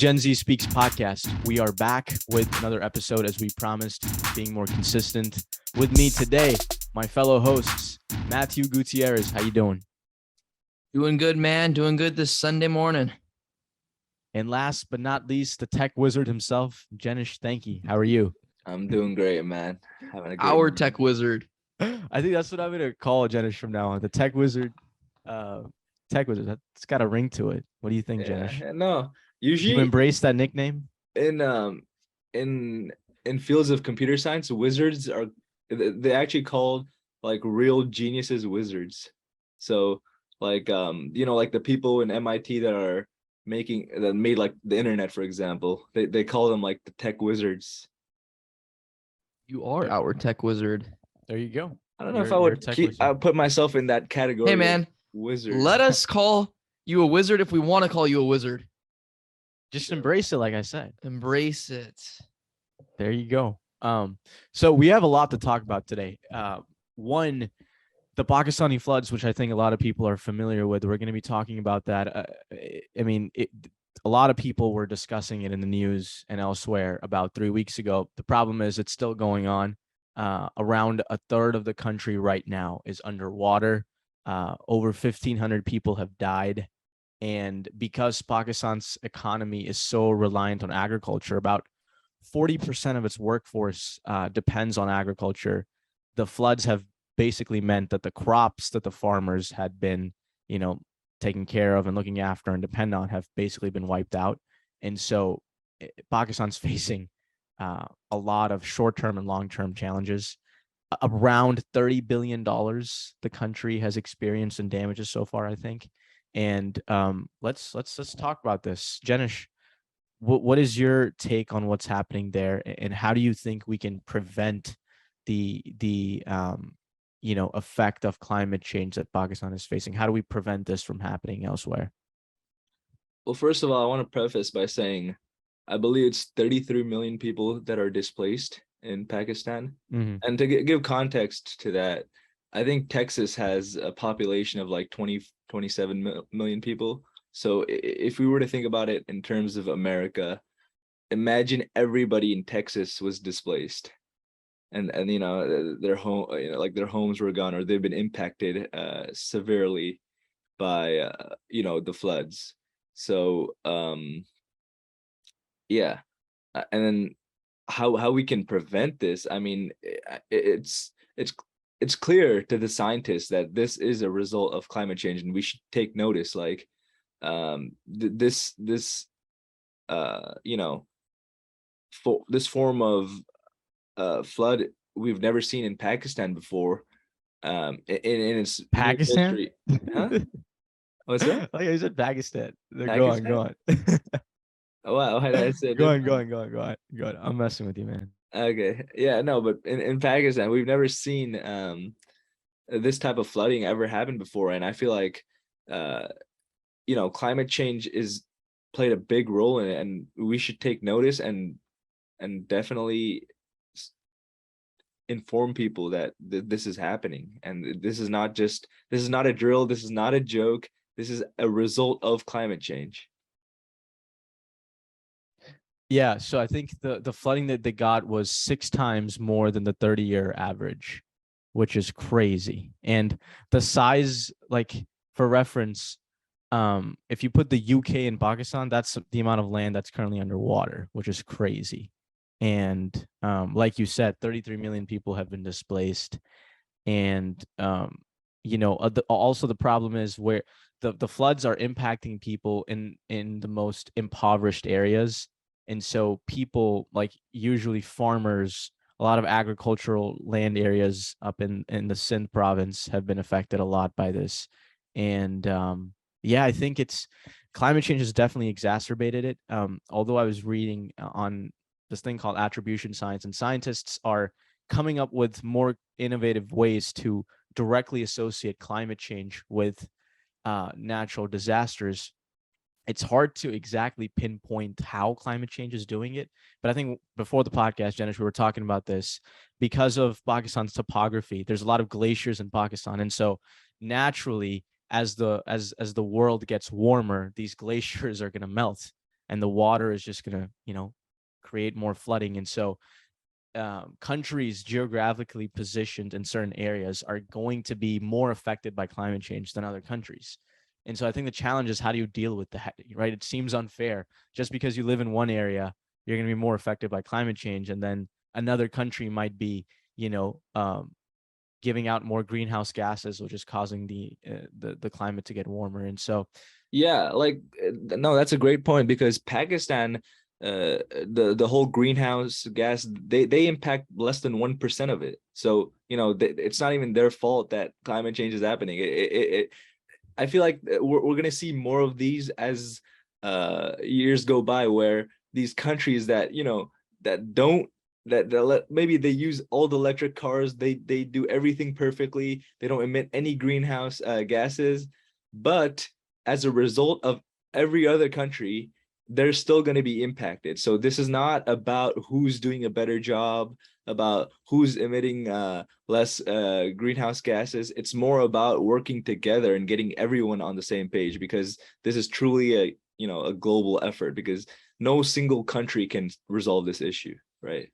Gen Z Speaks podcast. We are back with another episode as we promised, being more consistent. With me today, my fellow hosts, Matthew Gutierrez. How you doing? Doing good, man. Doing good this Sunday morning. And last but not least, the tech wizard himself, Jenish Thanki. How are you? I'm doing great, man. Having a great Our morning. tech wizard. I think that's what I'm going to call Jenish from now on. The tech wizard. Tech wizard. That's got a ring to it. What do you think, Jenish? No, You usually embrace that nickname? in fields of computer science, wizards are they actually called like real geniuses wizards. So like like the people in MIT that made like the internet, for example, they call them like the tech wizards. You are our tech wizard. There you go. I don't know if I would put myself in that category. Hey, man. Wizard. Let us call you a wizard if we want to call you a wizard. Just embrace it, like I said. Embrace it. There you go. So we have a lot to talk about today. One, the Pakistani floods, which I think a lot of people are familiar with. We're going to be talking about that. A lot of people were discussing it in the news and elsewhere about 3 weeks ago. The problem is it's still going on. Around a third of the country right now is underwater. Over 1,500 people have died. And because Pakistan's economy is so reliant on agriculture, about 40% of its workforce depends on agriculture. The floods have basically meant that the crops that the farmers had been, taken care of and looking after and depend on have basically been wiped out. And so Pakistan's facing a lot of short-term and long-term challenges. Around $30 billion the country has experienced in damages so far, I think. And let's talk about this. Jenish, what is your take on what's happening there, and how do you think we can prevent the effect of climate change that Pakistan is facing? How do we prevent this from happening elsewhere? Well, first of all, I want to preface by saying I believe it's 33 million people that are displaced in Pakistan. Mm-hmm. And to give context to that, I think Texas has a population of like 27 million people. So if we were to think about it in terms of America, imagine everybody in Texas was displaced. And their home, their homes were gone, or they've been impacted severely by the floods. So yeah, and then how we can prevent this? I mean, it's clear to the scientists that this is a result of climate change, and we should take notice. Like this this form of flood we've never seen in Pakistan before. In its Pakistan? history. Huh? What's that? Oh, yeah, you said Pakistan. Pakistan? Go on. Oh, wow, I said Go on. I'm messing with you, man. Okay, yeah, no, but in Pakistan, we've never seen this type of flooding ever happen before, and I feel like climate change is played a big role in it, and we should take notice and definitely inform people that this is happening, and this is not a drill, this is not a joke, this is a result of climate change. Yeah, so I think the flooding that they got was 6 times more than the 30-year average, which is crazy. And the size, like for reference, if you put the UK and Pakistan, that's the amount of land that's currently underwater, which is crazy. And like you said, 33 million people have been displaced. And also the problem is where the floods are impacting people in the most impoverished areas. And so people, like usually farmers, a lot of agricultural land areas up in the Sindh province have been affected a lot by this. And I think climate change has definitely exacerbated it. Although I was reading on this thing called attribution science, and scientists are coming up with more innovative ways to directly associate climate change with natural disasters. It's hard to exactly pinpoint how climate change is doing it. But I think before the podcast, Jenish, we were talking about this because of Pakistan's topography. There's a lot of glaciers in Pakistan. And so naturally, as the world gets warmer, these glaciers are going to melt. and the water is just going to, create more flooding. And so countries geographically positioned in certain areas are going to be more affected by climate change than other countries. And so I think the challenge is, how do you deal with that, right? It seems unfair. Just because you live in one area, you're going to be more affected by climate change, and then another country might be, giving out more greenhouse gases, which is causing the climate to get warmer. And so, yeah, like no, that's a great point, because Pakistan, the whole greenhouse gas, they impact less than 1% of it. So it's not even their fault that climate change is happening. I feel like we're gonna see more of these as years go by, where these countries that that don't maybe they use all the electric cars, they do everything perfectly, they don't emit any greenhouse gases, but as a result of every other country, they're still going to be impacted. So this is not about who's doing a better job, about who's emitting less greenhouse gases. It's more about working together and getting everyone on the same page, because this is truly a global effort, because no single country can resolve this issue, right?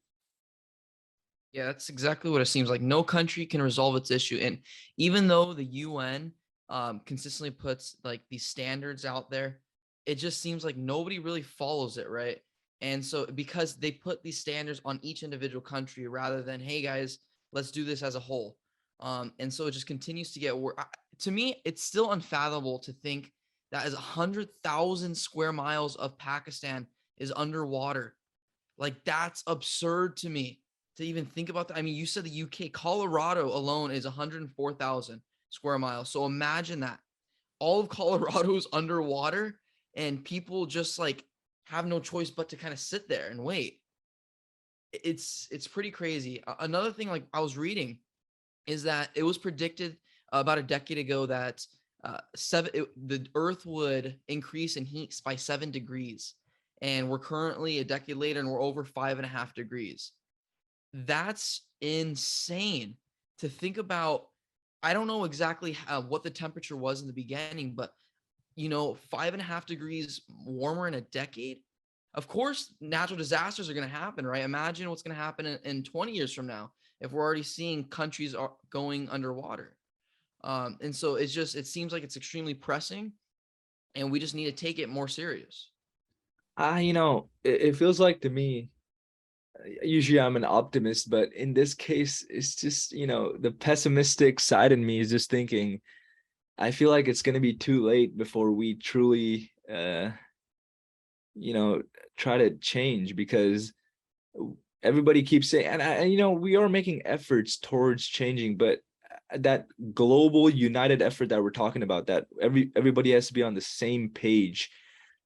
Yeah, that's exactly what it seems like. No country can resolve its issue. And even though the UN consistently puts like these standards out there, it just seems like nobody really follows it, right? And so because they put these standards on each individual country rather than, hey guys, let's do this as a whole. And so it just continues to get worse. To me, it's still unfathomable to think that as 100,000 square miles of Pakistan is underwater. Like, that's absurd to me to even think about that. I mean, you said the UK, Colorado alone is 104,000 square miles. So imagine that all of Colorado is underwater and people just like have no choice but to kind of sit there and wait. It's pretty crazy. Another thing, like I was reading, is that it was predicted about a decade ago that the Earth would increase in heat by 7 degrees, and we're currently a decade later and we're over 5.5 degrees. That's insane to think about. I don't know exactly what the temperature was in the beginning, but 5.5 degrees warmer in a decade. Of course, natural disasters are going to happen, right? Imagine what's going to happen in 20 years from now if we're already seeing countries are going underwater. And so it seems like it's extremely pressing, and we just need to take it more serious. It feels like to me, usually I'm an optimist, but in this case, it's just, the pessimistic side in me is just thinking, I feel like it's going to be too late before we truly, try to change, because everybody keeps saying, and we are making efforts towards changing, but that global united effort that we're talking about, that everybody has to be on the same page,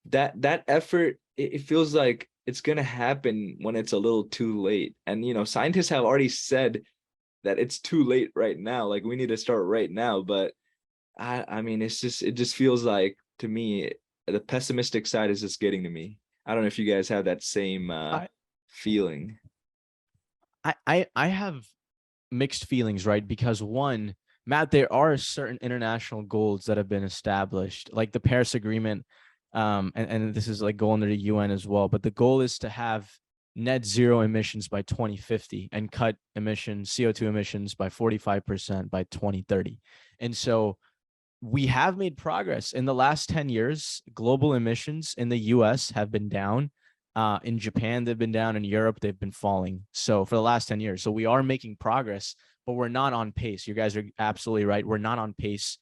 that effort, it feels like it's going to happen when it's a little too late. And scientists have already said that it's too late right now, like we need to start right now. But I mean, it just feels like, to me, the pessimistic side is just getting to me. I don't know if you guys have that same feeling. I have mixed feelings, right? Because one, Matt, there are certain international goals that have been established, like the Paris Agreement, and this is like goal under the UN as well. But the goal is to have net zero emissions by 2050 and cut CO2 emissions by 45% by 2030. And so we have made progress in the last 10 years. Global emissions in the US have been down. In Japan, they've been down. In Europe, they've been falling. So for the last 10 years, so we are making progress, but we're not on pace. You guys are absolutely right. We're not on pace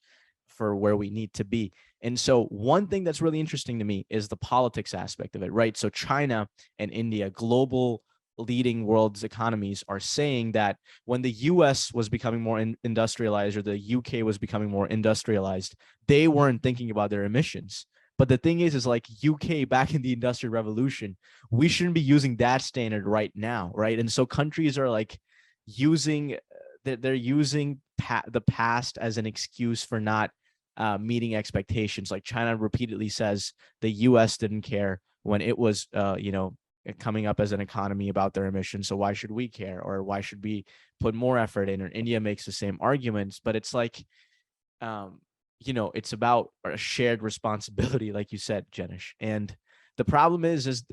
for where we need to be. And so one thing that's really interesting to me is the politics aspect of it, right? So China and India, global leading world's economies, are saying that when the US was becoming more industrialized, or the UK was becoming more industrialized, they weren't thinking about their emissions. But the thing is like UK back in the Industrial Revolution, we shouldn't be using that standard right now, right? And so countries are like they're using the past as an excuse for not meeting expectations. Like China repeatedly says the US didn't care when it was, coming up as an economy about their emissions. So why should we care? Or why should we put more effort in? Or India makes the same arguments, but it's like, it's about a shared responsibility, like you said, Jenish. And The problem is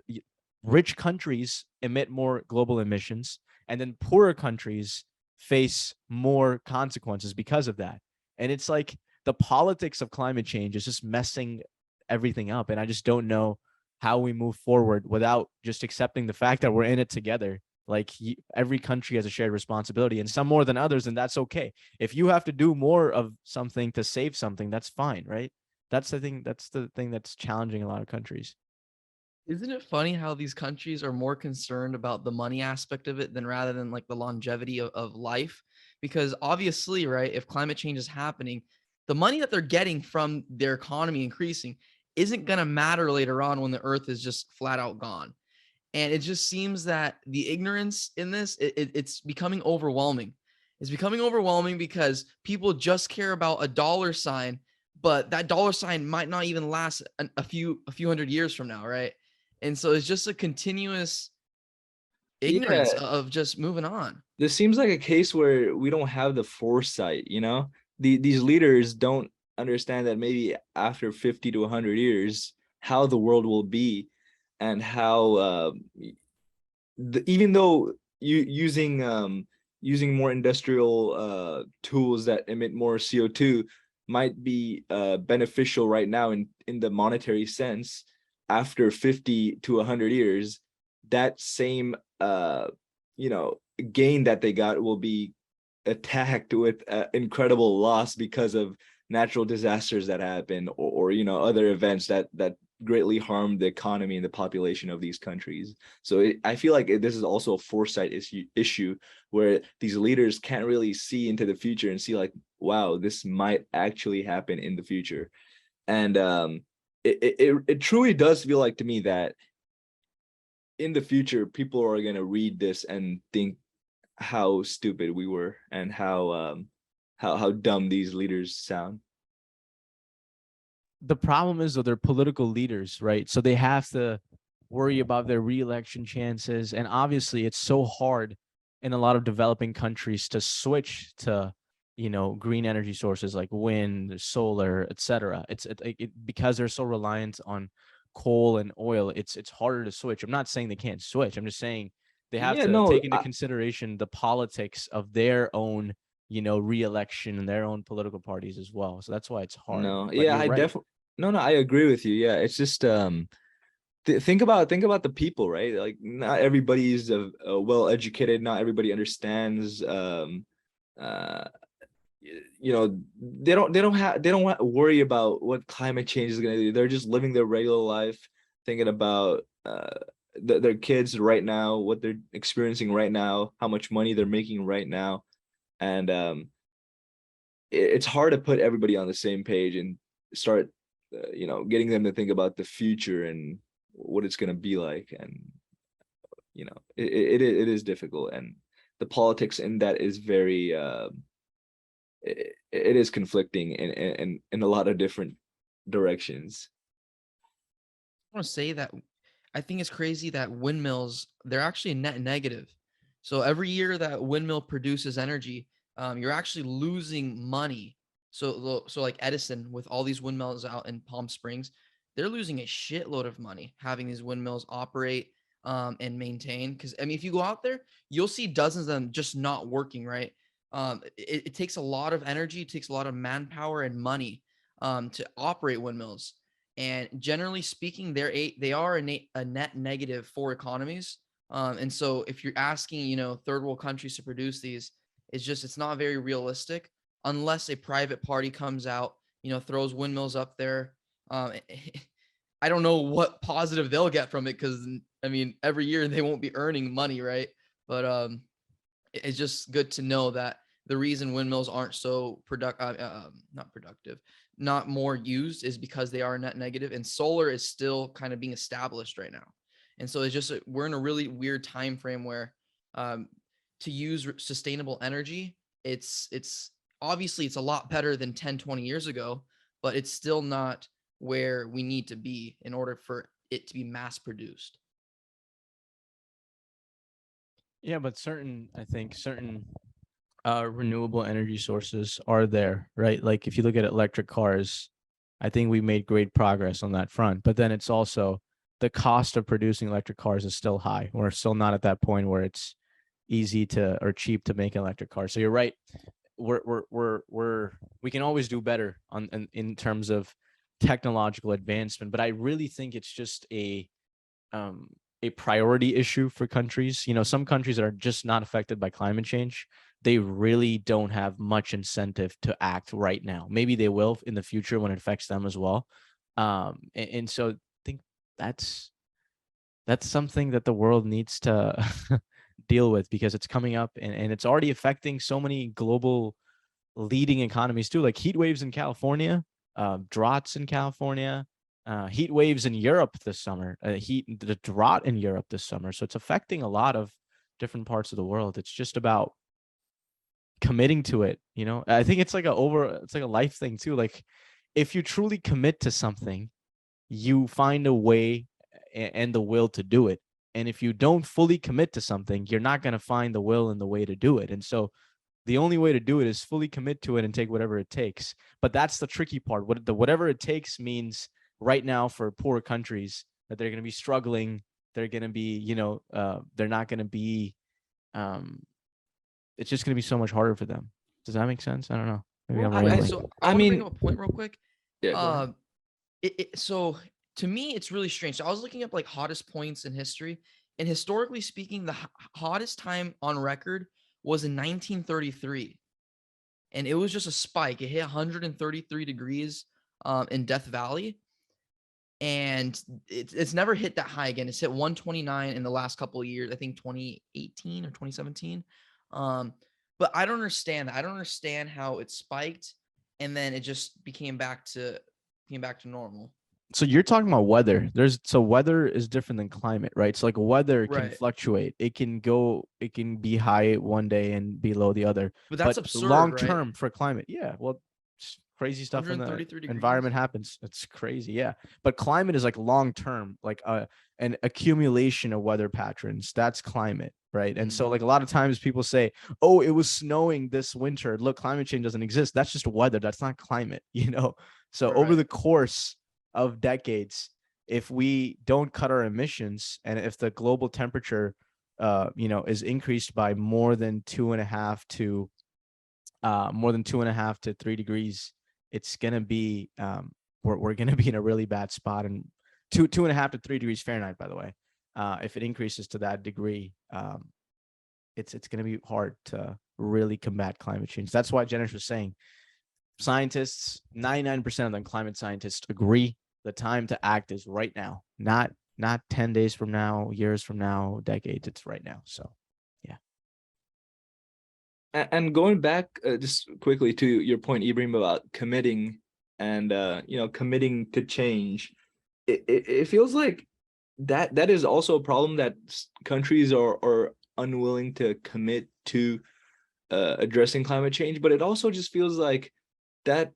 rich countries emit more global emissions, and then poorer countries face more consequences because of that. And it's like the politics of climate change is just messing everything up. And I just don't know how we move forward without just accepting the fact that we're in it together. Like every country has a shared responsibility, and some more than others, and that's okay. If you have to do more of something to save something, that's fine, right? That's the thing. That's the thing that's challenging a lot of countries. Isn't it funny how these countries are more concerned about the money aspect of it than rather than like the longevity of life? Because obviously, right, if climate change is happening, the money that they're getting from their economy increasing isn't going to matter later on when the earth is just flat out gone. And it just seems that the ignorance in this, it's becoming overwhelming. It's becoming overwhelming because people just care about a dollar sign, but that dollar sign might not even last a few hundred years from now, right? And so it's just a continuous ignorance Yeah, of just moving on. this seems like a case where we don't have the foresight, you know? These leaders don't understand that maybe after 50 to 100 years, how the world will be, and how even though using more industrial tools that emit more CO2 might be beneficial right now in the monetary sense, after 50 to 100 years, that same you know gain that they got will be attacked with incredible loss because of natural disasters that happen, or other events that greatly harm the economy and the population of these countries. So I feel like this is also a foresight issue where these leaders can't really see into the future and see like, wow, this might actually happen in the future. And it truly does feel like to me that in the future people are going to read this and think how stupid we were, and how dumb these leaders sound. The problem is, though, they're political leaders, right? So they have to worry about their reelection chances. And obviously, it's so hard in a lot of developing countries to switch to, green energy sources like wind, solar, etc. It's because they're so reliant on coal and oil. It's harder to switch. I'm not saying they can't switch. I'm just saying they have Yeah, to no, take into consideration the politics of their own, reelection and their own political parties as well. So that's why it's hard. no, But yeah, you're I right. definitely, no, I agree with you. Yeah, it's just think about the people, right? Like not everybody is well educated, not everybody understands uh they don't worry about what climate change is going to do. They're just living their regular life, thinking about their kids right now, what they're experiencing right now, how much money they're making right now. And it's hard to put everybody on the same page and start getting them to think about the future and what it's going to be like. And it is difficult, and the politics in that is very it is conflicting in a lot of different directions. I want to say that I think it's crazy that windmills, they're actually a net negative. So every year that windmill produces energy, you're actually losing money. So like Edison with all these windmills out in Palm Springs, they're losing a shitload of money having these windmills operate and maintain. Because I mean, if you go out there, you'll see dozens of them just not working, right? It takes a lot of energy, it takes a lot of manpower and money to operate windmills. And generally speaking, they are a net negative for economies. And so if you're asking, third world countries to produce these, it's not very realistic unless a private party comes out, throws windmills up there. I don't know what positive they'll get from it because I mean every year they won't be earning money, right? But it's just good to know that the reason windmills aren't so not productive, not more used is because they are net negative, and solar is still kind of being established right now. And so it's just we're in a really weird time frame where to use sustainable energy, it's obviously it's a lot better than 10, 20 years ago, but it's still not where we need to be in order for it to be mass produced. Yeah, but I think certain renewable energy sources are there, right? Like if you look at electric cars, I think we made great progress on that front. But then it's also the cost of producing electric cars is still high. We're still not at that point where it's easy to or cheap to make an electric car. So you're right. We can always do better in terms of technological advancement, but I really think it's just a priority issue for countries. You know, some countries that are just not affected by climate change, they really don't have much incentive to act right now. Maybe they will in the future when it affects them as well. And so I think that's something that the world needs to deal with, because it's coming up and it's already affecting so many global leading economies too, like heat waves in California, droughts in California, heat waves in Europe this summer, the drought in Europe this summer. So it's affecting a lot of different parts of the world. It's just about committing to it. You know, I think it's like a life thing too. Like if you truly commit to something, you find a way and the will to do it. And if you don't fully commit to something, you're not going to find the will and the way to do it. And so the only way to do it is fully commit to it and take whatever it takes. But that's the tricky part. Whatever it takes means right now for poor countries that they're going to be struggling. They're going to be, they're not going to be, it's just going to be so much harder for them. Does that make sense? I don't know. Maybe I'm Okay, rambling. so I want to bring up a point real quick. Yeah, go ahead. So to me, it's really strange. So I was looking up like hottest points in history, and historically speaking, the hottest time on record was in 1933, and it was just a spike. It hit 133 degrees in Death Valley, and it's never hit that high again. It's hit 129 in the last couple of years. I think 2018 or 2017. But I don't understand that. I don't understand how it spiked and then it just came back to normal. So you're talking about weather. Weather is different than climate, right? So like weather can Right. fluctuate. It can be high one day and be low the other. But that's absurd, long right? term for climate, yeah. Well, crazy stuff in the 133 degrees. environment happens. It's crazy, yeah. But climate is like long term, like an accumulation of weather patterns. That's climate, right? And so like a lot of times people say, "Oh, it was snowing this winter. Look, climate change doesn't exist." That's just weather. That's not climate, you know. So over the course of decades, if we don't cut our emissions and if the global temperature is increased by more than 2.5 to 3 degrees, it's gonna be we're gonna be in a really bad spot. And 2.5 to 3 degrees Fahrenheit, by the way, if it increases to that degree, it's gonna be hard to really combat climate change. That's why Jenish was saying, scientists, 99% of them, climate scientists, agree the time to act is right now, not 10 days from now, years from now, decades. It's right now. So yeah. And going back just quickly to your point, Ibrahim, about committing and committing to change, it feels like that is also a problem, that countries are unwilling to commit to addressing climate change. But it also just feels like that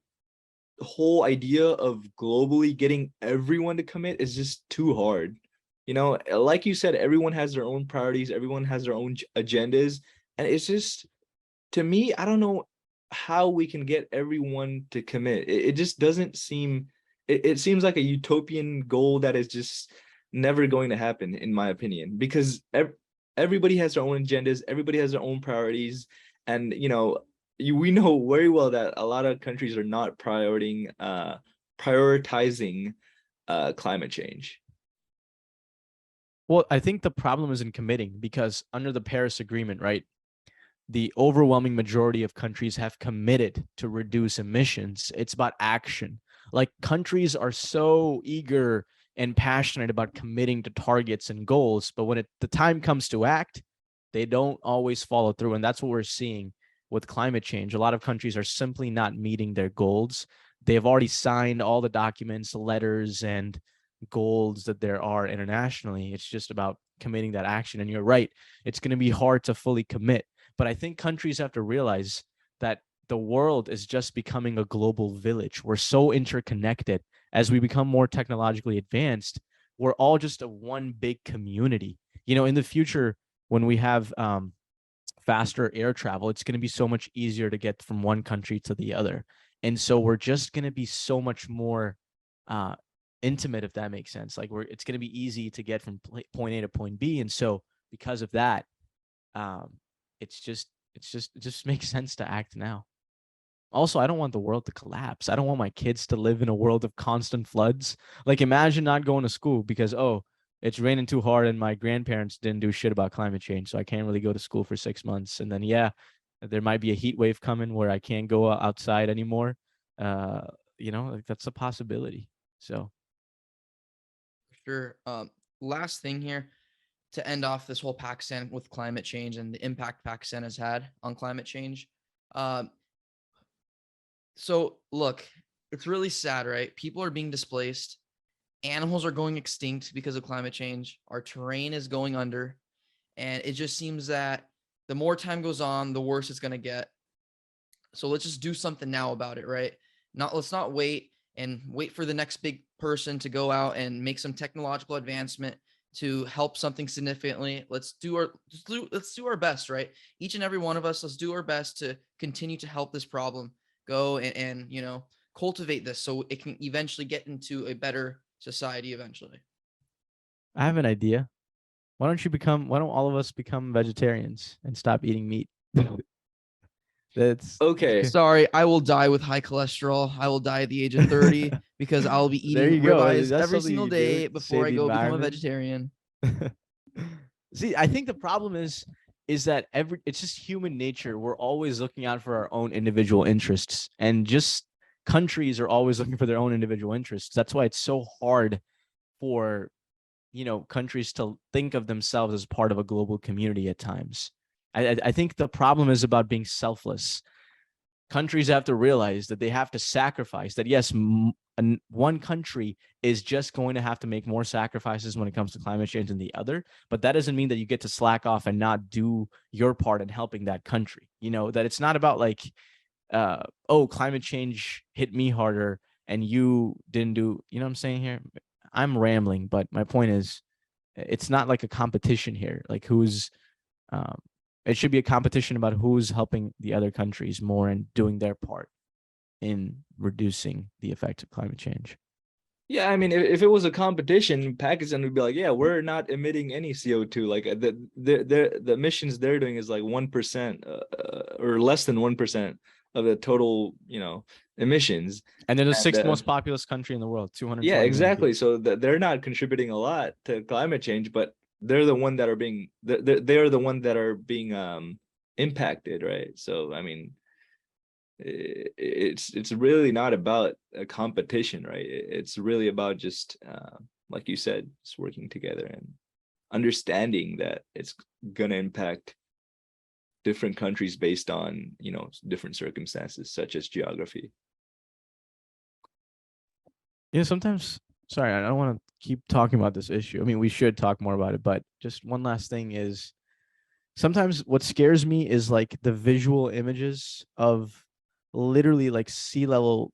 whole idea of globally getting everyone to commit is just too hard. You know, like you said, everyone has their own priorities, everyone has their own agendas, and it's just, to me, I don't know how we can get everyone to commit. It just doesn't seem, it seems like a utopian goal that is just never going to happen, in my opinion, because everybody has their own agendas, everybody has their own priorities. And, we know very well that a lot of countries are not prioritizing climate change. Well, I think the problem is in committing, because under the Paris Agreement, right, the overwhelming majority of countries have committed to reduce emissions. It's about action. Like, countries are so eager and passionate about committing to targets and goals, but when the time comes to act, they don't always follow through. And that's what we're seeing with climate change. A lot of countries are simply not meeting their goals. They've already signed all the documents, letters, and goals that there are internationally. It's just about committing that action. And you're right, it's going to be hard to fully commit. But I think countries have to realize that the world is just becoming a global village. We're so interconnected. As we become more technologically advanced, we're all just a one big community. You know, in the future, when we have faster air travel, it's going to be so much easier to get from one country to the other. And so we're just going to be so much more intimate, if that makes sense. Like it's going to be easy to get from point A to point B. And so because of that, it just makes sense to act now. Also, I don't want the world to collapse. I don't want my kids to live in a world of constant floods. Like, imagine not going to school because, oh, it's raining too hard and my grandparents didn't do shit about climate change. So I can't really go to school for 6 months. And then, yeah, there might be a heat wave coming where I can't go outside anymore. Like that's a possibility. So, Sure. Last thing here to end off this whole Pakistan with climate change and the impact Pakistan has had on climate change. So look, it's really sad, right? People are being displaced. Animals are going extinct because of climate change. Our terrain is going under. And it just seems that the more time goes on, the worse it's going to get. So let's just do something now about it, right? Let's not wait for the next big person to go out and make some technological advancement to help something significantly. Let's do our best, right? Each and every one of us, let's do our best to continue to help this problem go and cultivate this so it can eventually get into a better society eventually. I have an idea. Why don't all of us become vegetarians and stop eating meat? That's Okay. Sorry, I will die with high cholesterol. I will die at the age of 30 because I'll be There eating you go. ribeyes That's every something single you do day to before save I the go become a environment. vegetarian. See, I think the problem is that it's just human nature. We're always looking out for our own individual interests, and just countries are always looking for their own individual interests. That's why it's so hard for countries to think of themselves as part of a global community at times. I think the problem is about being selfless. Countries have to realize that they have to sacrifice, that yes, one country is just going to have to make more sacrifices when it comes to climate change than the other, but that doesn't mean that you get to slack off and not do your part in helping that country. That it's not about like, climate change hit me harder and you didn't do, what I'm saying here? I'm rambling, but my point is, it's not like a competition here. Like it should be a competition about who's helping the other countries more and doing their part in reducing the effects of climate change. Yeah, I mean, if it was a competition, Pakistan would be like, yeah, we're not emitting any CO2. Like the emissions they're doing is like 1% or less than 1% of the total, emissions. And they're the sixth most populous country in the world, 220 Yeah, million exactly. people. So they're not contributing a lot to climate change, but they're the one that are being they're the one that are being impacted, right? So I mean, it's really not about a competition, right? It's really about just like you said, just working together and understanding that it's gonna impact different countries based on different circumstances such as geography. Yeah, sometimes, sorry, I don't want to keep talking about this issue. I mean, we should talk more about it, but just one last thing is, sometimes what scares me is like the visual images of literally like sea levels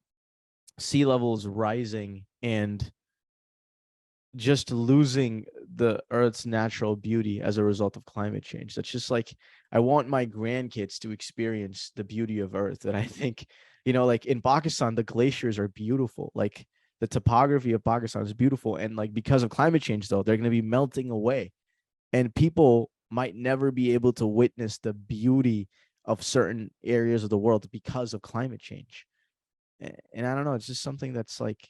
rising and just losing the Earth's natural beauty as a result of climate change. That's just like, I want my grandkids to experience the beauty of Earth. And I think, like in Pakistan, the glaciers are beautiful. Like the topography of Pakistan is beautiful. And like, because of climate change, though, they're going to be melting away. And people might never be able to witness the beauty of certain areas of the world because of climate change. And I don't know, it's just something that's like,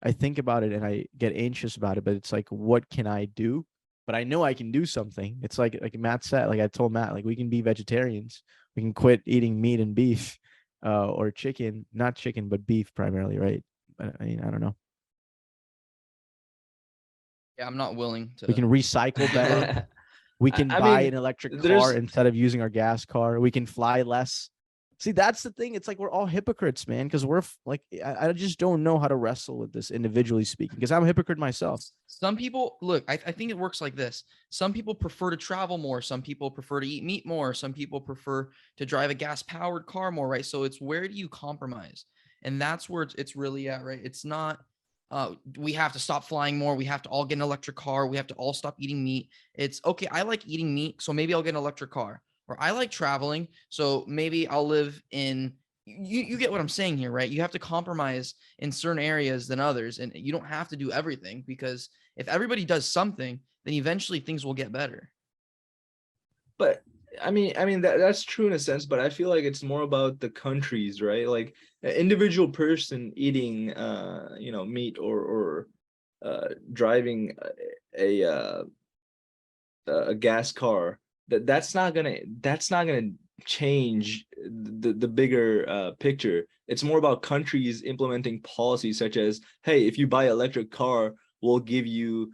I think about it and I get anxious about it, but it's like, what can I do? But I know I can do something. It's like Matt said, like I told Matt, like we can be vegetarians. We can quit eating meat and beef, or chicken, not chicken, but beef primarily, right? But I mean, I don't know. Yeah, I'm not willing We to. can recycle better. We can I buy mean, an electric there's car instead of using our gas car. We can fly less. See, that's the thing. It's like we're all hypocrites, man, because we're like, I just don't know how to wrestle with this individually speaking, because I'm a hypocrite myself. Some people look, I think it works like this. Some people prefer to travel more. Some people prefer to eat meat more. Some people prefer to drive a gas powered car more, right? So it's where do you compromise? And that's where it's really at, right? It's not, we have to stop flying more. We have to all get an electric car. We have to all stop eating meat. It's okay. I like eating meat. So maybe I'll get an electric car. Or I like traveling. So maybe I'll live in you get what I'm saying here, right? You have to compromise in certain areas than others, and you don't have to do everything, because if everybody does something, then eventually things will get better. But I mean that's true in a sense, but I feel like it's more about the countries, right? Like an individual person eating meat or driving a gas car, that's not gonna change the bigger picture. It's more about countries implementing policies such as, hey, if you buy an electric car, we'll give you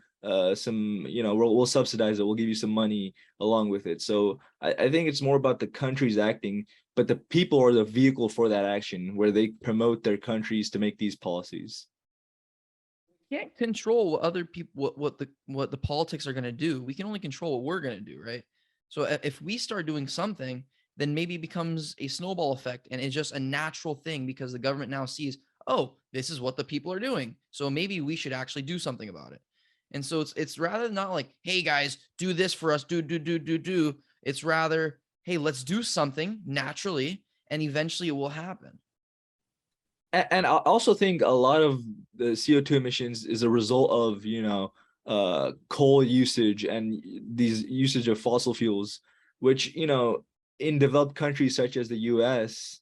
some, we'll subsidize it, we'll give you some money along with it. So I think it's more about the countries acting, but the people are the vehicle for that action, where they promote their countries to make these policies. Can't control what other people, what the politics are going to do. We can only control what we're going to do, right? So if we start doing something, then maybe it becomes a snowball effect, and it's just a natural thing because the government now sees, oh, this is what the people are doing, so maybe we should actually do something about it. And so it's rather not like, hey guys, do this for us, do. It's rather, hey, let's do something naturally, and eventually it will happen. And I also think a lot of the CO2 emissions is a result of, coal usage and these usage of fossil fuels, which, in developed countries such as the US,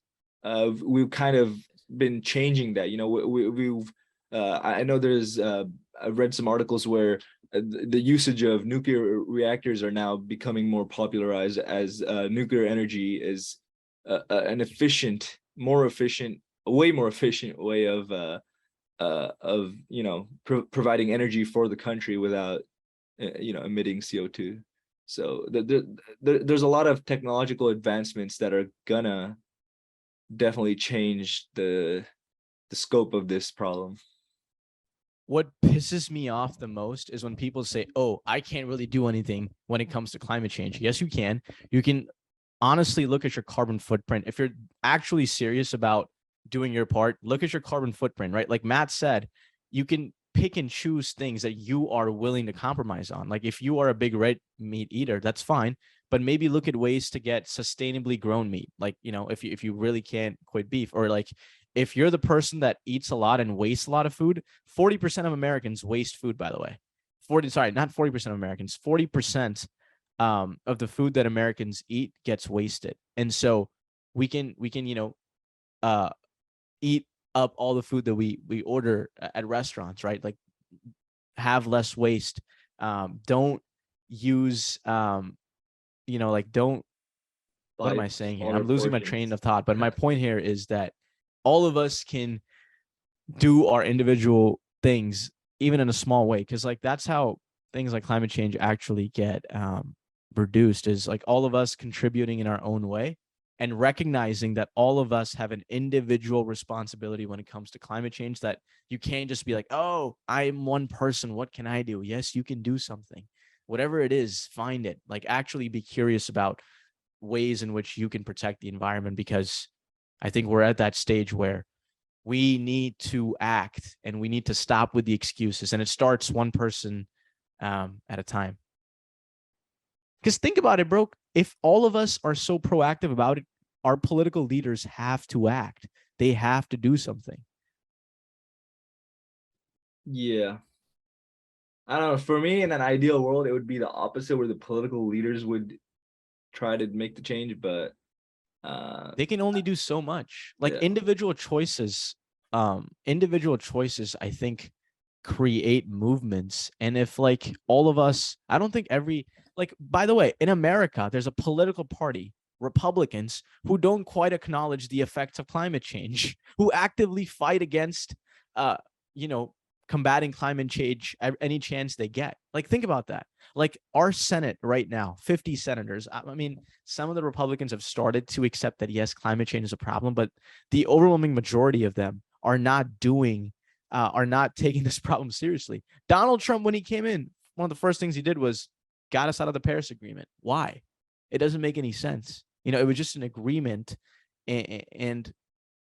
we've kind of been changing that. We've I know I've read some articles where the usage of nuclear reactors are now becoming more popularized, as nuclear energy is an more efficient, a way more efficient way of providing energy for the country without emitting CO2. So there's a lot of technological advancements that are gonna definitely change the scope of this problem. What pisses me off the most is when people say, oh, I can't really do anything when it comes to climate change. Yes, you can. You can honestly look at your carbon footprint. If you're actually serious about doing your part, look at your carbon footprint, right? Like Matt said, you can pick and choose things that you are willing to compromise on. Like if you are a big red meat eater, that's fine, but maybe look at ways to get sustainably grown meat. Like, if you really can't quit beef, or like if you're the person that eats a lot and wastes a lot of food, 40% of Americans waste food, by the way. Not 40% of Americans, 40% of the food that Americans eat gets wasted. And so we can eat up all the food that we order at restaurants, right? Like have less waste. Don't use don't what am I saying here? I'm losing my train of thought, but my point here is that all of us can do our individual things, even in a small way, because like that's how things like climate change actually get reduced, is like all of us contributing in our own way and recognizing that all of us have an individual responsibility when it comes to climate change, that you can't just be like, oh, I'm one person, what can I do? Yes, you can do something. Whatever it is, find it. Like actually be curious about ways in which you can protect the environment, because I think we're at that stage where we need to act and we need to stop with the excuses. And it starts one person at a time. Because think about it, bro. If all of us are so proactive about it, our political leaders have to act. They have to do something. Yeah. I don't know. For me, in an ideal world, it would be the opposite, where the political leaders would try to make the change, but they can only do so much. Like yeah. individual choices, I think, create movements. And if like all of us, I don't think by the way, in America, there's a political party, Republicans, who don't quite acknowledge the effects of climate change, who actively fight against, combating climate change any chance they get. Like, think about that. Like our Senate right now, 50 senators. I mean, some of the Republicans have started to accept that, yes, climate change is a problem, but the overwhelming majority of them are not taking this problem seriously. Donald Trump, when he came in, one of the first things he did was got us out of the Paris Agreement. Why? It doesn't make any sense. It was just an agreement, and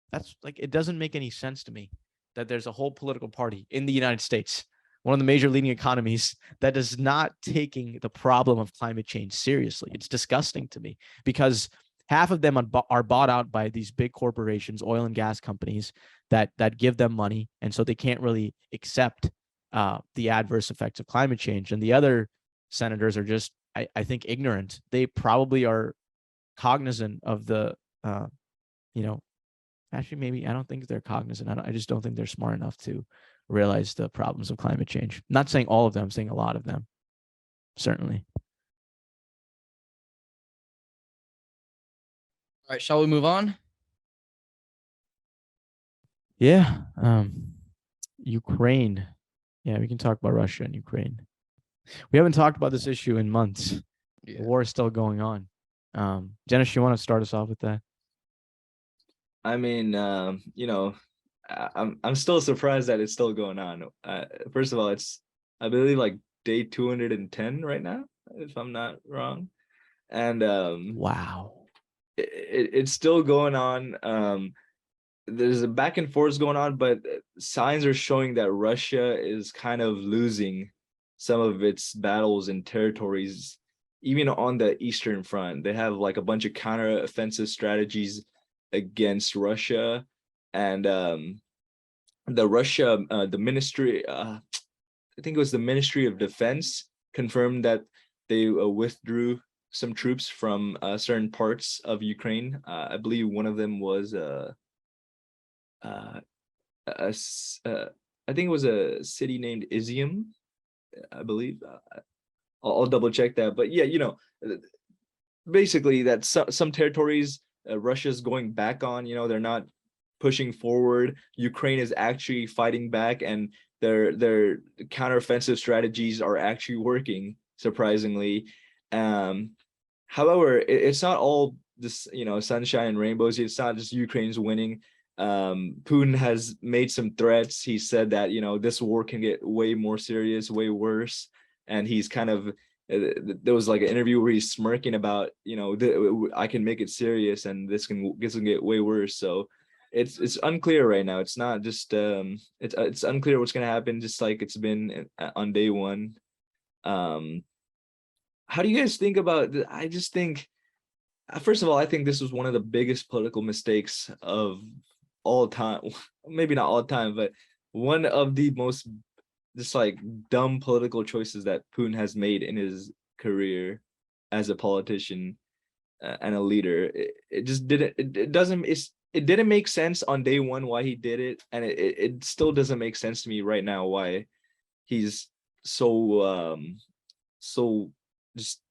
that's like, it doesn't make any sense to me that there's a whole political party in the United States, one of the major leading economies, that is not taking the problem of climate change seriously. It's disgusting to me, because half of them are bought out by these big corporations, oil and gas companies that give them money, and so they can't really accept the adverse effects of climate change. And the other senators are just, I think, ignorant. They probably are cognizant of the, actually, maybe I don't think they're cognizant. I just don't think they're smart enough to realize the problems of climate change. I'm not saying all of them, I'm saying a lot of them, certainly. All right, shall we move on? Yeah. Ukraine. Yeah, we can talk about Russia and Ukraine. We haven't talked about this issue in months. Yeah. The war is still going on. Jenish, you want to start us off with that? I mean, I'm still surprised that it's still going on. First of all, it's, I believe, like day 210 right now, if I'm not wrong. And Wow. it's still going on. There's a back and forth going on, but signs are showing that Russia is kind of losing some of its battles and territories, even on the Eastern Front. They have like a bunch of counter-offensive strategies against Russia, and the ministry, I think it was the Ministry of Defense, confirmed that they withdrew some troops from certain parts of Ukraine. I believe one of them was I think it was a city named Izium, I believe. I'll double check that, but yeah, basically that some territories Russia's going back on. They're not pushing forward. Ukraine is actually fighting back, and their counteroffensive strategies are actually working, surprisingly. However, it's not all this, sunshine and rainbows. It's not just Ukraine's winning. Putin has made some threats. He said that, this war can get way more serious, way worse. And he's kind of, there was like an interview where he's smirking about, I can make it serious and this can get way worse. So it's unclear right now. It's not just, it's unclear what's going to happen, just like it's been on day one. How do you guys think about, I just think, first of all, I think this was one of the biggest political mistakes of all time. Maybe not all time, but one of the most just like dumb political choices that Putin has made in his career as a politician and a leader. It just didn't, it didn't make sense on day one why he did it, and it still doesn't make sense to me right now why he's so just,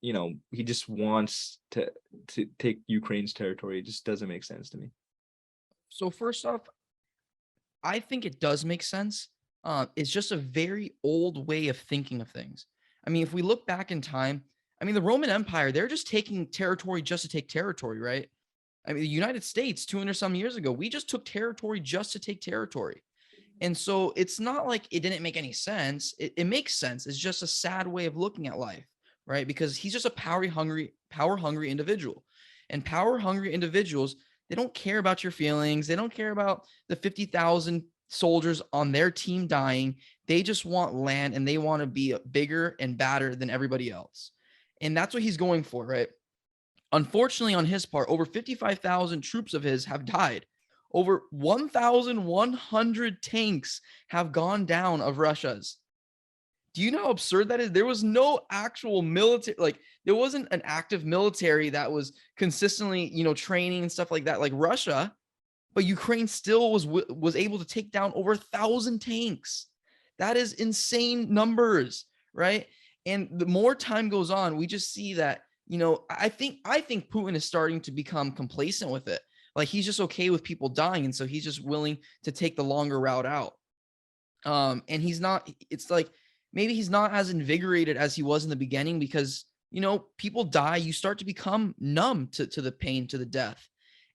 he just wants to take Ukraine's territory. It just doesn't make sense to me. So first off, I think it does make sense. It's just a very old way of thinking of things. I mean, if we look back in time, I mean, the Roman Empire, they're just taking territory just to take territory, right? I mean, the United States 200 some years ago, we just took territory just to take territory. And so it's not like it didn't make any sense. It makes sense. It's just a sad way of looking at life, right? Because he's just a power hungry individual. And power hungry individuals, they don't care about your feelings. They don't care about the 50,000 soldiers on their team dying. They just want land, and they want to be bigger and badder than everybody else. And that's what he's going for, right? Unfortunately, on his part, over 55,000 troops of his have died. Over 1,100 tanks have gone down of Russia's. Do you know how absurd that is? There was no actual military, like there wasn't an active military that was consistently, training and stuff like that, like Russia, but Ukraine still was able to take down over 1,000 tanks. That is insane numbers, right? And the more time goes on, we just see that, I think Putin is starting to become complacent with it. Like he's just okay with people dying, and so he's just willing to take the longer route out. And he's not. It's like maybe he's not as invigorated as he was in the beginning because people die. You start to become numb to the pain, to the death,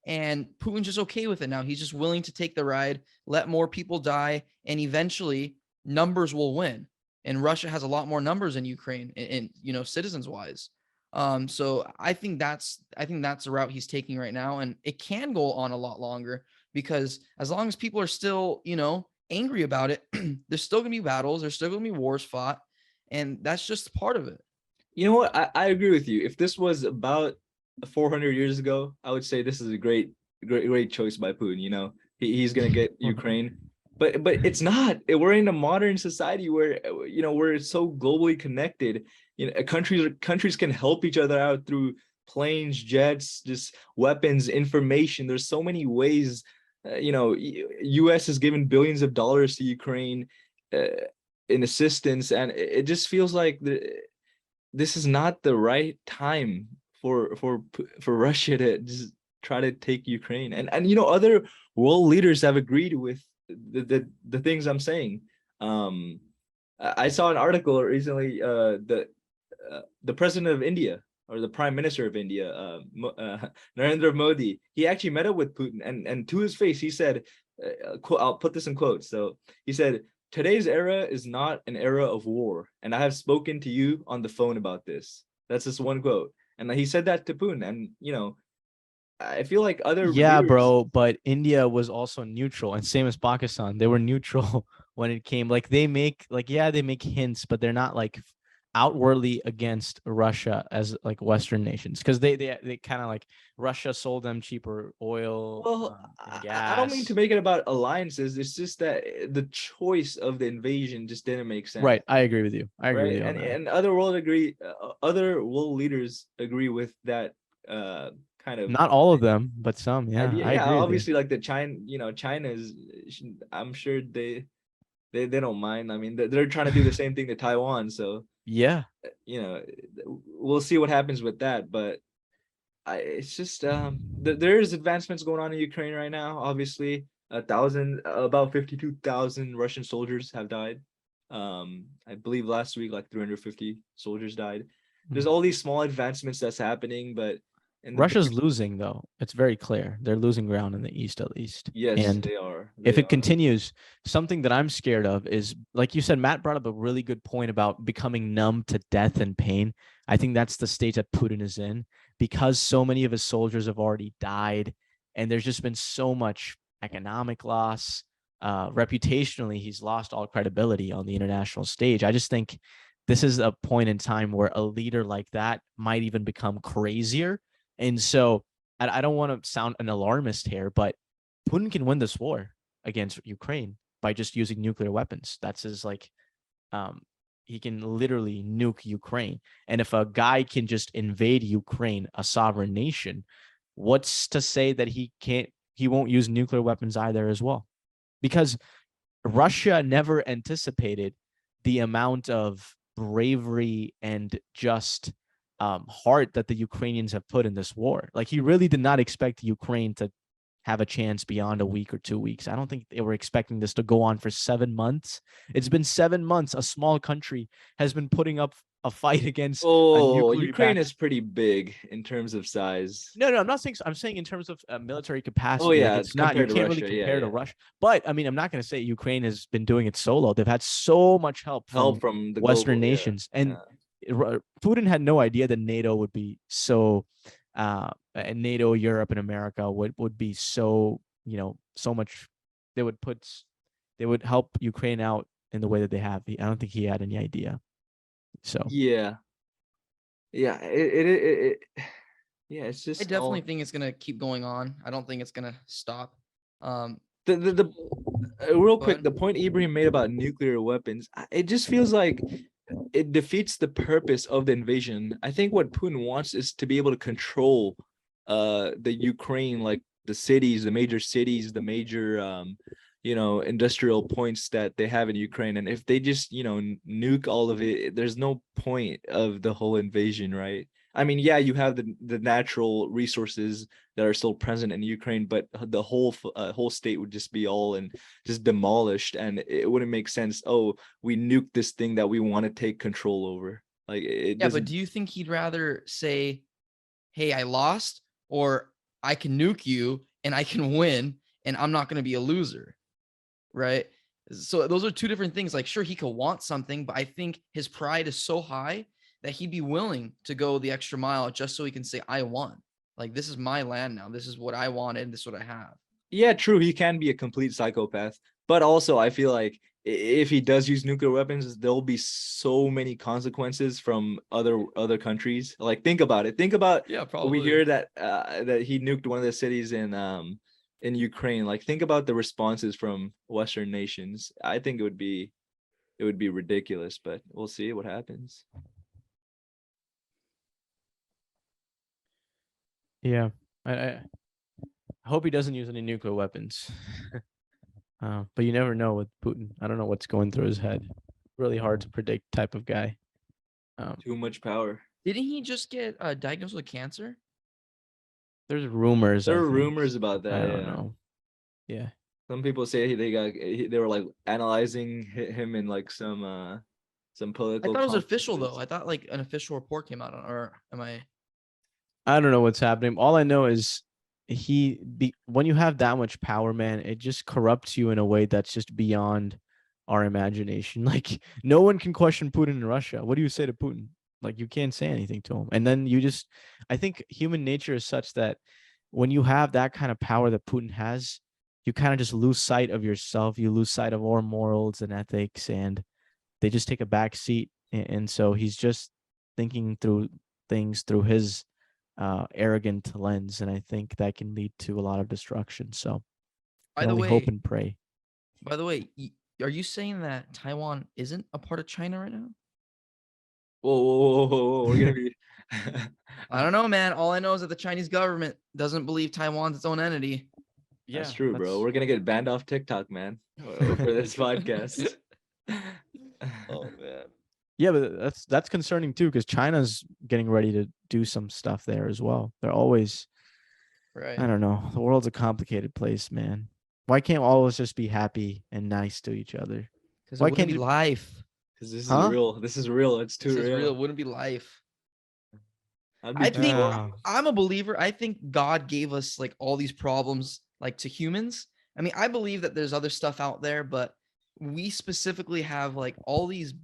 and Putin's just okay with it now. He's just willing to take the ride, let more people die, and eventually numbers will win. And Russia has a lot more numbers in Ukraine, and citizens wise. So I think that's the route he's taking right now, and it can go on a lot longer because as long as people are still, angry about it, there's still gonna be battles, there's still gonna be wars fought, and that's just part of it. You know what? I agree with you. If this was about 400 years ago, I would say this is a great choice by Putin. He's gonna get Ukraine, but it's not. We're in a modern society where we're so globally connected. Countries can help each other out through planes, jets, just weapons, information. There's so many ways. U.S. has given billions of dollars to Ukraine in assistance, and it just feels like this is not the right time for Russia to just try to take Ukraine. And other world leaders have agreed with the things I'm saying. I saw an article recently. The president of India, or the prime minister of India, Narendra Modi, he actually met up with Putin, and to his face he said, I'll put this in quotes. So he said, "Today's era is not an era of war, and I have spoken to you on the phone about this." That's just one quote. And he said that to Putin. And I feel like other Yeah, leaders, bro, but India was also neutral, and same as Pakistan. They were neutral when it came. Like they make hints, but they're not like outwardly against Russia as like Western nations, because they kind of like Russia sold them cheaper oil well, and I don't mean to gas. make it about alliances. It's just that the choice of the invasion just didn't make sense. Right, I agree with you. I agree with Right. you on that. And other world leaders agree with that kind of Not all of them, but some. Yeah, idea. I Yeah, agree with you. obviously, like the China is, I'm sure they don't mind. I mean, they're trying to do the same thing to Taiwan. So Yeah, we'll see what happens with that. But it's just there's advancements going on in Ukraine right now. Obviously, about 52,000 Russian soldiers have died. I believe last week like 350 soldiers died. There's all these small advancements that's happening, but Russia's losing though. It's very clear they're losing ground in the east, at least. yes, And they are. if They it are. continues, something that I'm scared of is, like you said, Matt brought up a really good point about becoming numb to death and pain. I think that's the state that Putin is in, because so many of his soldiers have already died, and there's just been so much economic loss. Reputationally, he's lost all credibility on the international stage. I just think this is a point in time where a leader like that might even become crazier. And so I don't want to sound an alarmist here, but Putin can win this war against Ukraine by just using nuclear weapons. That's his he can literally nuke Ukraine. And if a guy can just invade Ukraine, a sovereign nation, what's to say that he won't use nuclear weapons either as well? Because Russia never anticipated the amount of bravery and just heart that the Ukrainians have put in this war. Like, he really did not expect Ukraine to have a chance beyond a week or 2 weeks. I don't think they were expecting this to go on for 7 months. It's been 7 months. A small country has been putting up a fight against a nuclear Ukraine is pretty big in terms of size. No, I'm not saying. I'm saying in terms of military capacity. Oh yeah, like, it's not. You compared to can't really Russia, yeah, compare to yeah. Russia. But I mean, I'm not going to say Ukraine has been doing it solo. They've had so much help From the Western global, yeah, nations, and yeah. Putin had no idea that NATO would be so. And NATO, Europe, and America would be so so much. They would put. They would help Ukraine out in the way that they have. I don't think he had any idea. So Yeah, yeah. Yeah, it's I just definitely think it's gonna keep going on. I don't think it's gonna stop. the real Go quick, ahead. the point Ibrahim made about nuclear weapons, it just feels like it defeats the purpose of the invasion. I think what Putin wants is to be able to control the Ukraine, like the cities, the major cities, the major industrial points that they have in Ukraine. And if they just nuke all of it, there's no point of the whole invasion, right? I mean, yeah, you have the natural resources that are still present in Ukraine, but the whole state would just be all and just demolished, and it wouldn't make sense. Oh, we nuke this thing that we want to take control over. Like, it Yeah, but doesn't. do you think he'd rather say, "Hey, I lost," or "I can nuke you and I can win and I'm not going to be a loser," right? So those are two different things. Like, sure, he could want something, but I think his pride is so high that he'd be willing to go the extra mile just so he can say, "I won. Like, this is my land now. This is what I wanted. This is what I have." Yeah, true. He can be a complete psychopath, but also I feel like if he does use nuclear weapons, there'll be so many consequences from other countries. Like, think about it. Think about Yeah, we probably. hear that that he nuked one of the cities in Ukraine. Like, think about the responses from Western nations. I think it would be ridiculous, but we'll see what happens. Yeah, I hope he doesn't use any nuclear weapons. But you never know with Putin. I don't know what's going through his head. Really hard to predict type of guy. Too much power. Didn't he just get diagnosed with cancer? There's rumors. There I are think. rumors about that. I don't Yeah. know. Yeah. Some people say they were like analyzing him in like some I political thought it was official conferences. though. I thought like an official report came out on, or am I? I don't know what's happening. All I know is when you have that much power, man, it just corrupts you in a way that's just beyond our imagination. Like, no one can question Putin in Russia. What do you say to Putin? Like, you can't say anything to him. And then I think human nature is such that when you have that kind of power that Putin has, you kind of just lose sight of yourself. You lose sight of our morals and ethics, and they just take a back seat. And so he's just thinking through things through his arrogant lens, and I think that can lead to a lot of destruction. So By can the only hope way, and pray. are you saying that Taiwan isn't a part of China right now? Whoa. We're gonna be I don't know, man. All I know is that the Chinese government doesn't believe Taiwan's its own entity. That's true, bro. We're gonna get banned off TikTok, man, for this podcast. Oh man. Yeah, but that's concerning too, because China's getting ready to do some stuff there as well. They're always, Right. I don't know. The world's a complicated place, man. Why can't all of us just be happy and nice to each other? Because it Why wouldn't can't be you? life. Because this is Huh? real. This is real. It's too This is real. It real. wouldn't be life. I'd I be too think boring. I'm a believer. I think God gave us like all these problems like to humans. I mean, I believe that there's other stuff out there, but we specifically have like all these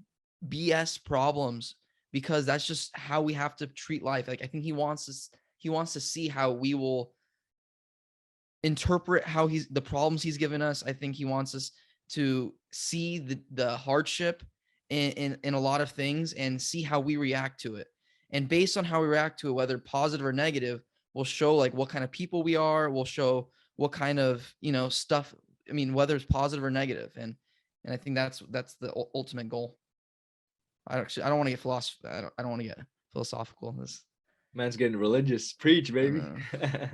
BS problems because that's just how we have to treat life. Like I think he wants to see how we will interpret how the problems he's given us. I think he wants us to see the hardship in a lot of things and see how we react to it. And based on how we react to it, whether positive or negative, will show like what kind of people we are, will show what kind of, stuff, I mean, whether it's positive or negative. And I think that's the ultimate goal. I don't want to get I don't want to get philosophical. This Man's getting religious. Preach, baby. I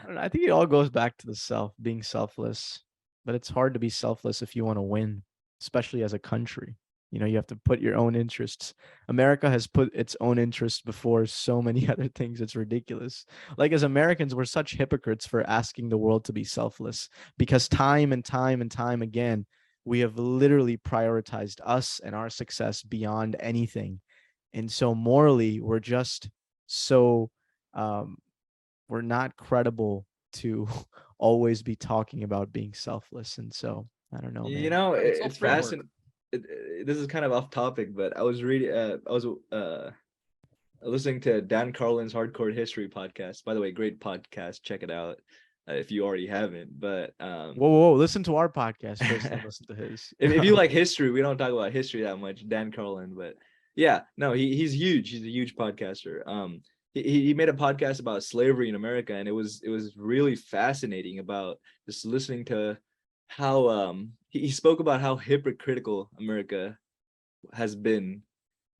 don't know. I think it all goes back to the self, being selfless. But it's hard to be selfless if you want to win, especially as a country. You have to put your own interests. America has put its own interests before so many other things. It's ridiculous. Like, as Americans, we're such hypocrites for asking the world to be selfless, because time and time and time again, we have literally prioritized us and our success beyond anything. And so morally, we're just so we're not credible to always be talking about being selfless. And so I don't know, man. It's all It's framework. fascinating. This is kind of off topic, but I was reading. I was listening to Dan Carlin's Hardcore History podcast. By the way, great podcast. Check it out if you already haven't. But Whoa, listen to our podcast first, then listen to his. if you like history, we don't talk about history that much. Dan Carlin, but yeah, no, he's huge. He's a huge podcaster. He made a podcast about slavery in America, and it was really fascinating about just listening to how he spoke about how hypocritical America has been.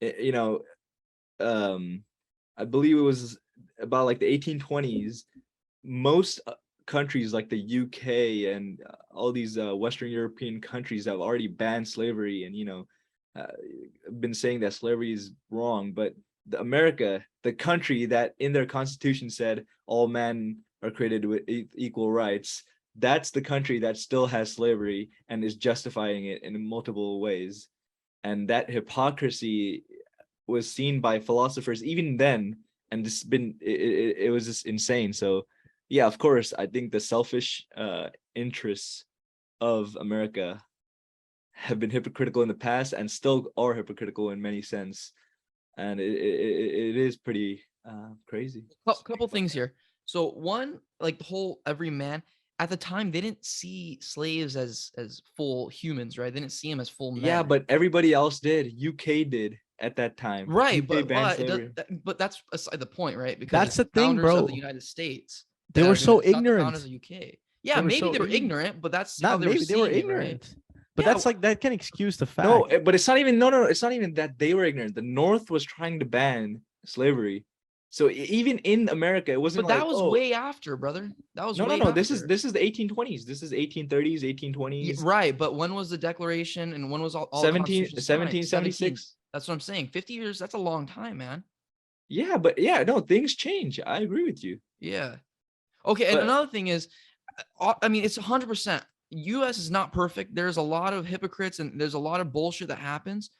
You know, I believe it was about like the 1820s. Most countries like the UK and all these Western European countries have already banned slavery, and been saying that slavery is wrong. But America, the country that in their constitution said all men are created with equal rights, that's the country that still has slavery and is justifying it in multiple ways. And that hypocrisy was seen by philosophers even then, and it was just insane. So yeah, of course, I think the selfish interests of America have been hypocritical in the past and still are hypocritical in many sense, and it is pretty crazy. Couple things here. So one, like the whole every man, at the time they didn't see slaves as full humans, right? They didn't see them as full men. Yeah, but everybody else did. UK did at that time. Right, UK banned but slavery. but that's aside the point, right? Because That's it's the the thing, founders of bro. the United States They that were are doing so it. It's not the founders ignorant. of UK. Yeah, They were maybe so they were ignorant. ignorant, but that's how Not they were maybe, they were seeing it, right? ignorant. But Yeah, that's like, that can excuse the No, fact. but it's not even no, it's not even that they were ignorant. The North was trying to ban slavery. So even in America, it wasn't but that like, was oh, way after, brother. That was no, way no. after. This is the 1820s. This is 1830s, Yeah, 1820s, right, but when was the Declaration and when was all 17 constitutions signed? 1776. That's what I'm saying. 50 years, that's a long time, man. Yeah, but yeah, no, things change. I agree with you. Yeah. Okay, and But another thing is, I mean, it's 100%. U.S. is not perfect. There's a lot of hypocrites and there's a lot of bullshit that happens.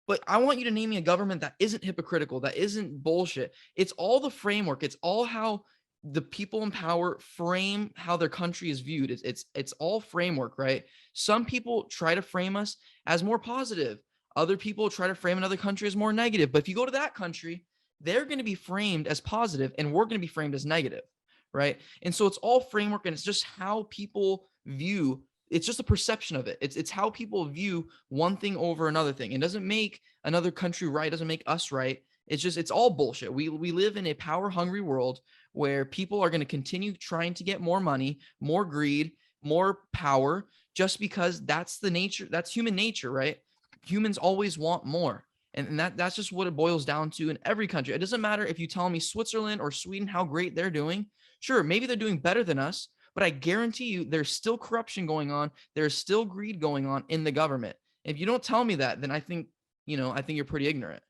But I want you to name me a government that isn't hypocritical, that isn't bullshit. It's all the framework. It's all how the people in power frame how their country is viewed. It's all framework, right? Some people try to frame us as more positive. Other people try to frame another country as more negative. But if you go to that country, they're going to be framed as positive, and we're going to be framed as negative, right? And so it's all framework, and it's just how people view. It's just a perception of it. It's how people view one thing over another thing. It doesn't make another country right. It doesn't make us right. It's all bullshit. We live in a power hungry world where people are going to continue trying to get more money, more greed, more power, just because that's the nature. That's human nature, right? Humans always want more. And that's just what it boils down to in every country. It doesn't matter if you tell me Switzerland or Sweden how great they're doing. Sure, maybe they're doing better than us, but I guarantee you there's still corruption going on. There's still greed going on in the government. If you don't tell me that, then I think you're pretty ignorant.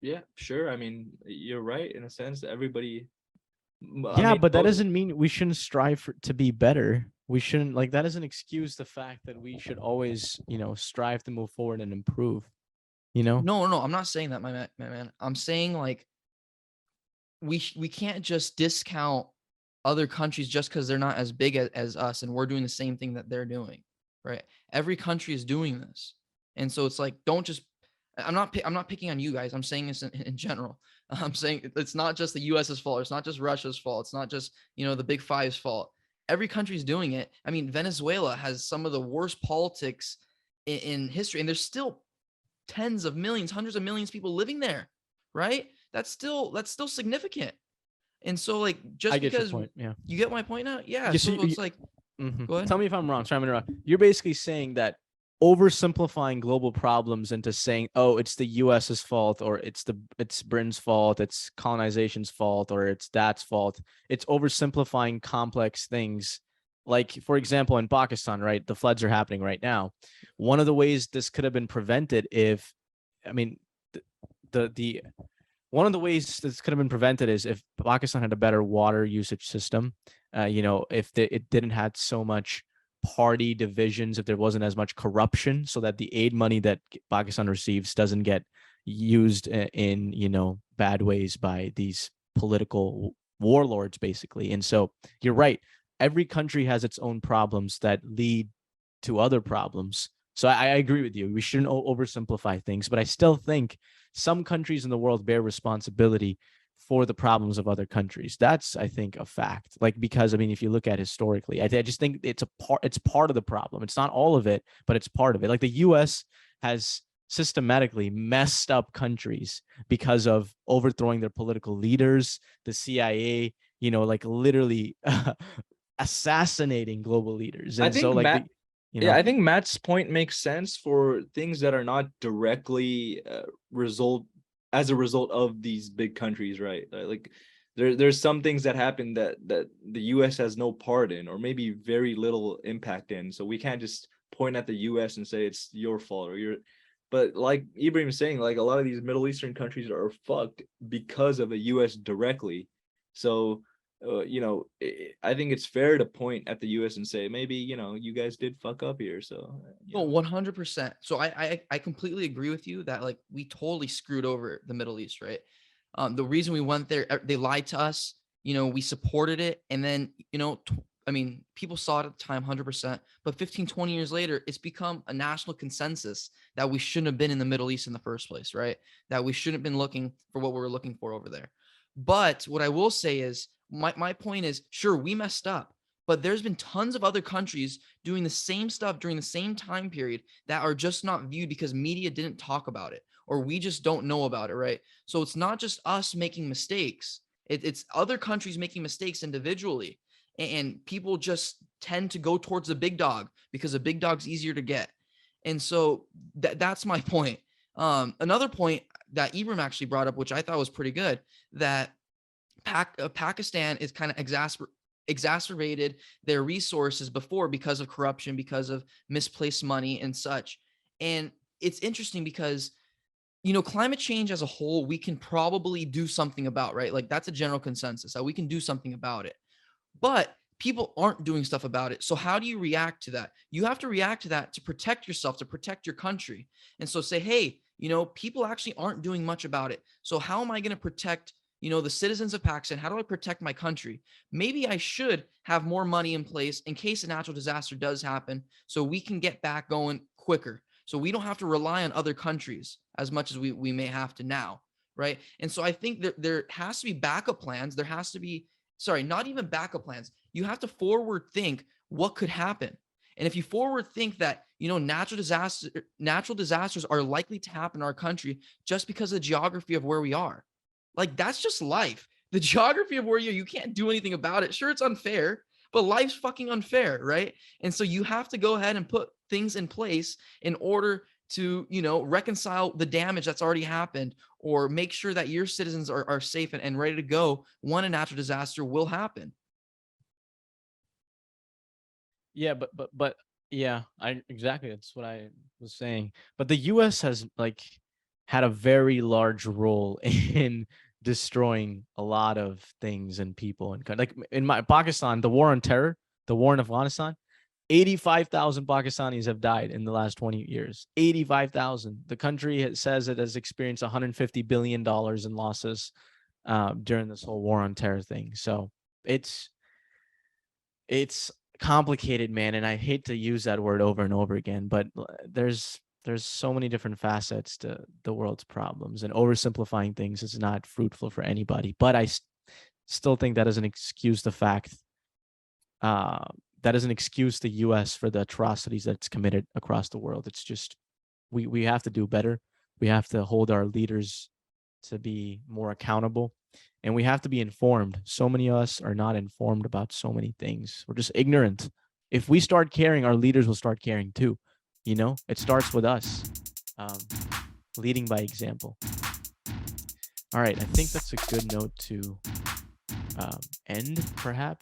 yeah, sure. I mean, you're right in a sense. Everybody, Yeah, mean, but that doesn't mean we shouldn't strive to be better. We shouldn't, like, that doesn't excuse the fact that we should always, strive to move forward and improve, No, I'm not saying that, my man. I'm saying like we can't just discount other countries just because they're not as big as us and we're doing the same thing that they're doing, right? Every country is doing this, and so it's like, don't just. I'm not picking on you guys. I'm saying this in general. I'm saying it's not just the U.S.'s fault. It's not just Russia's fault. It's not just the Big Five's fault. Every country's doing it. I mean, Venezuela has some of the worst politics in history, and there's still tens of millions, hundreds of millions of people living there, right? That's still significant. And so, like, just I get your because point. Yeah. you get my point now, yeah. You So see, it's like, Mhm. go ahead. Tell me if I'm wrong. Sorry, I'm interrupt. You're basically saying that oversimplifying global problems into saying, oh, it's the US's fault, or it's Britain's fault, it's colonization's fault, or it's that's fault. It's oversimplifying complex things. Like, for example, in Pakistan, right? The floods are happening right now. One of the ways this could have been prevented I mean, the one of the ways this could have been prevented is if Pakistan had a better water usage system. If it didn't have so much party divisions, if there wasn't as much corruption, so that the aid money that Pakistan receives doesn't get used in bad ways by these political warlords, basically. And so you're right. Every country has its own problems that lead to other problems. So I agree with you. We shouldn't oversimplify things, but I still think some countries in the world bear responsibility for the problems of other countries. That's, I think, a fact. Like, because I mean, if you look at historically, I just think it's part of the problem. It's not all of it, but it's part of it. Like, the US has systematically messed up countries because of overthrowing their political leaders, the CIA, like literally assassinating global leaders. I And so, think like, Matt, yeah, I think Matt's point makes sense for things that are not directly as a result of these big countries, right? Like there's some things that happen that the US has no part in, or maybe very little impact in. So we can't just point at the US and say it's your fault or your. But like Ibrahim is saying, like, a lot of these Middle Eastern countries are fucked because of the US directly. So I think it's fair to point at the US and say, maybe, you guys did fuck up here. So, No, 100%. So I completely agree with you that, like, we totally screwed over the Middle East, right? The reason we went there, they lied to us. We supported it, and then I mean, people saw it at the time, 100%. But 15, 20 years later, it's become a national consensus that we shouldn't have been in the Middle East in the first place, right? That we shouldn't have been looking for what we were looking for over there. But what I will say is my point is, sure, we messed up, but there's been tons of other countries doing the same stuff during the same time period that are just not viewed because media didn't talk about it, or we just don't know about it, right? So it's not just us making mistakes. It's other countries making mistakes individually. And people just tend to go towards the big dog because the big dog's easier to get. And so that's my point. Another point that Ibrahim actually brought up, which I thought was pretty good, that Pakistan is kind of exacerbated their resources before because of corruption, because of misplaced money and such. And it's interesting because, you know, climate change as a whole, we can probably do something about, right? Like that's a general consensus that we can do something about it. But people aren't doing stuff about it. So how do you react to that? You have to react to that to protect yourself, to protect your country. And so say, hey, you know, people actually aren't doing much about it. So how am I going to protect, you know, the citizens of Pakistan? How do I protect my country? Maybe I should have more money in place in case a natural disaster does happen so we can get back going quicker. So we don't have to rely on other countries as much as we may have to now, right? And so I think there has to be backup plans. There has to be, sorry, not even backup plans. You have to forward think what could happen. And if you forward think that, you know, natural disasters are likely to happen in our country just because of the geography of where we are, like that's just life. The geography of where you can't do anything about it. Sure, it's unfair, but life's fucking unfair, right? And so you have to go ahead and put things in place in order to, you know, reconcile the damage that's already happened, or make sure that your citizens are safe and ready to go when a natural disaster will happen. Yeah, but yeah, exactly. That's what I was saying. But the U.S. has like had a very large role in destroying a lot of things and people, and like in my Pakistan, the war on terror, the war in Afghanistan, 85,000 Pakistanis have died in the last 20 years. 85,000. The country says it has experienced $150 billion in losses during this whole war on terror thing. So it's complicated, man, and I hate to use that word over and over again, but there's so many different facets to the world's problems, and oversimplifying things is not fruitful for anybody. But I still think that doesn't excuse the fact that doesn't excuse the U.S. for the atrocities that's committed across the world. It's just we have to do better. We have to hold our leaders to be more accountable, and we have to be informed. So many of us are not informed about so many things. We're just ignorant. If we start caring, our leaders will start caring too. You know, it starts with us, leading by example. All right, I think that's a good note to end, perhaps.